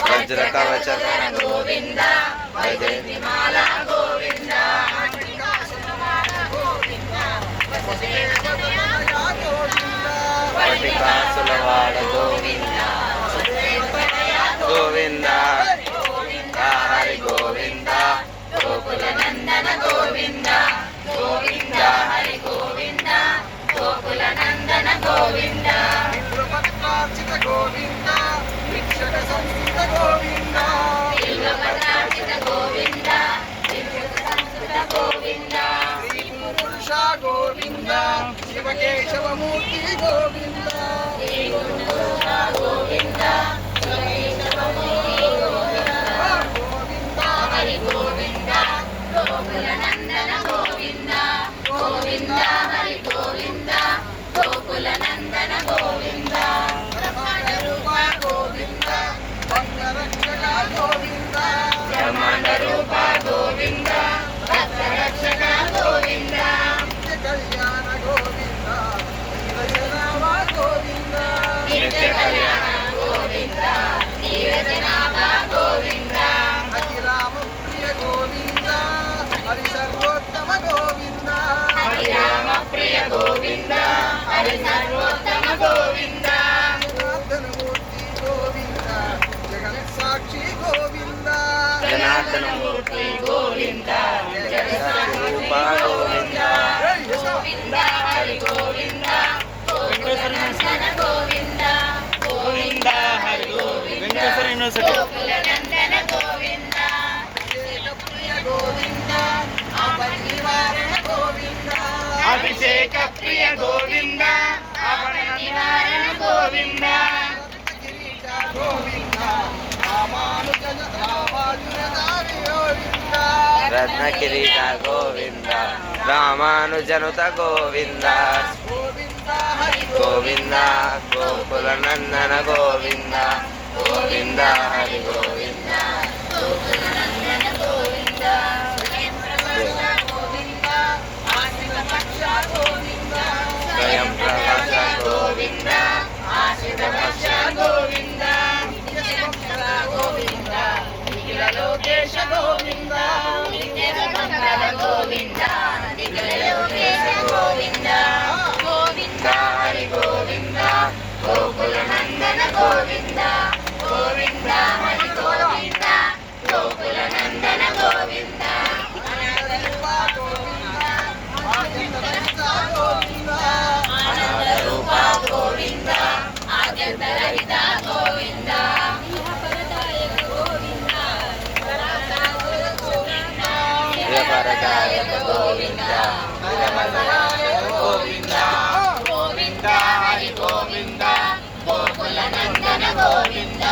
వజ్ర కవచ గోవింద వైజయంతిమాల గోవింద వటికాసులవాడ గోవింద గోవింద హరి గోవింద గోకుల నందన గోవింద గోవింద హరి గోవింద గోకుల నందన గోవింద బిల్వపత్రార్చిత గోవింద భిక్షక సంస్కృత గోవింద బిల్వపత్రార్చిత గోవింద భిక్షక సంస్కృత గోవింద శ్రీ పురుష గోవింద శివకేశవమూర్తి గోవింద శ్రీ పురుష గోవింద శివకేశవమూర్తి గోవింద హరి గోవింద గోకుల నందన గోవింద గోవింద హరి గోవింద గోకుల నందన గోవింద బ్రహ్మాండ రూప గోవింద భక్తరక్షక గోవింద బ్రహ్మాండ రూప గోవింద భక్తరక్షక గోవింద నిత్య కళ్యాణ గోవింద నీరజనామ గోవింద నిత్య కళ్యాణ గోవింద నీరజనామ గోవింద అతిరామ ప్రియ గోవింద హరి సర్వోత్తమ గోవింద హరిరామ ప్రియ గోవింద హరి సర్వోత్తమ గోవింద జనార్దనమూర్తి గోవింద జగత్ సాక్షి గోవింద జనార్దనమూర్తి గోవింద జగత్ రూప గోవింద గోవింద హరి గోవింద గోకుల నందన గోవింద గోవింద హరి గోవింద గోకుల నందన గోవింద ప్రియ గోవింద ఆపద నివారణ గోవింద అభిషేక ప్రియ గోవింద ఆపద నివారణ గోవింద కిరీట గోవింద రత్న కిరీట గోవింద రామానుజనుత గోవింద గోవింద గోకుల నందన గోవింద గోవింద హరి గోవింద గోకుల నందన గోవింద స్వయం ప్రకాశ గోవింద ఆశ్రిత పక్ష గోవింద గోవింద నిఖిల లోకేశ గోవింద నిత్య మంగళ గోవింద నిఖిల లోకేశ గోవింద గోవింద హరి గోవింద గోకుల నందన గోవింద గోవింద హరి గోవింద గోకుల నందన గోవింద అనంత రూప గోవింద ఆద్యంతరహిత గోవింద వరదాయక గోవింద గోవింద గోవింద హరి గోవింద గోకుల నందన గోవింద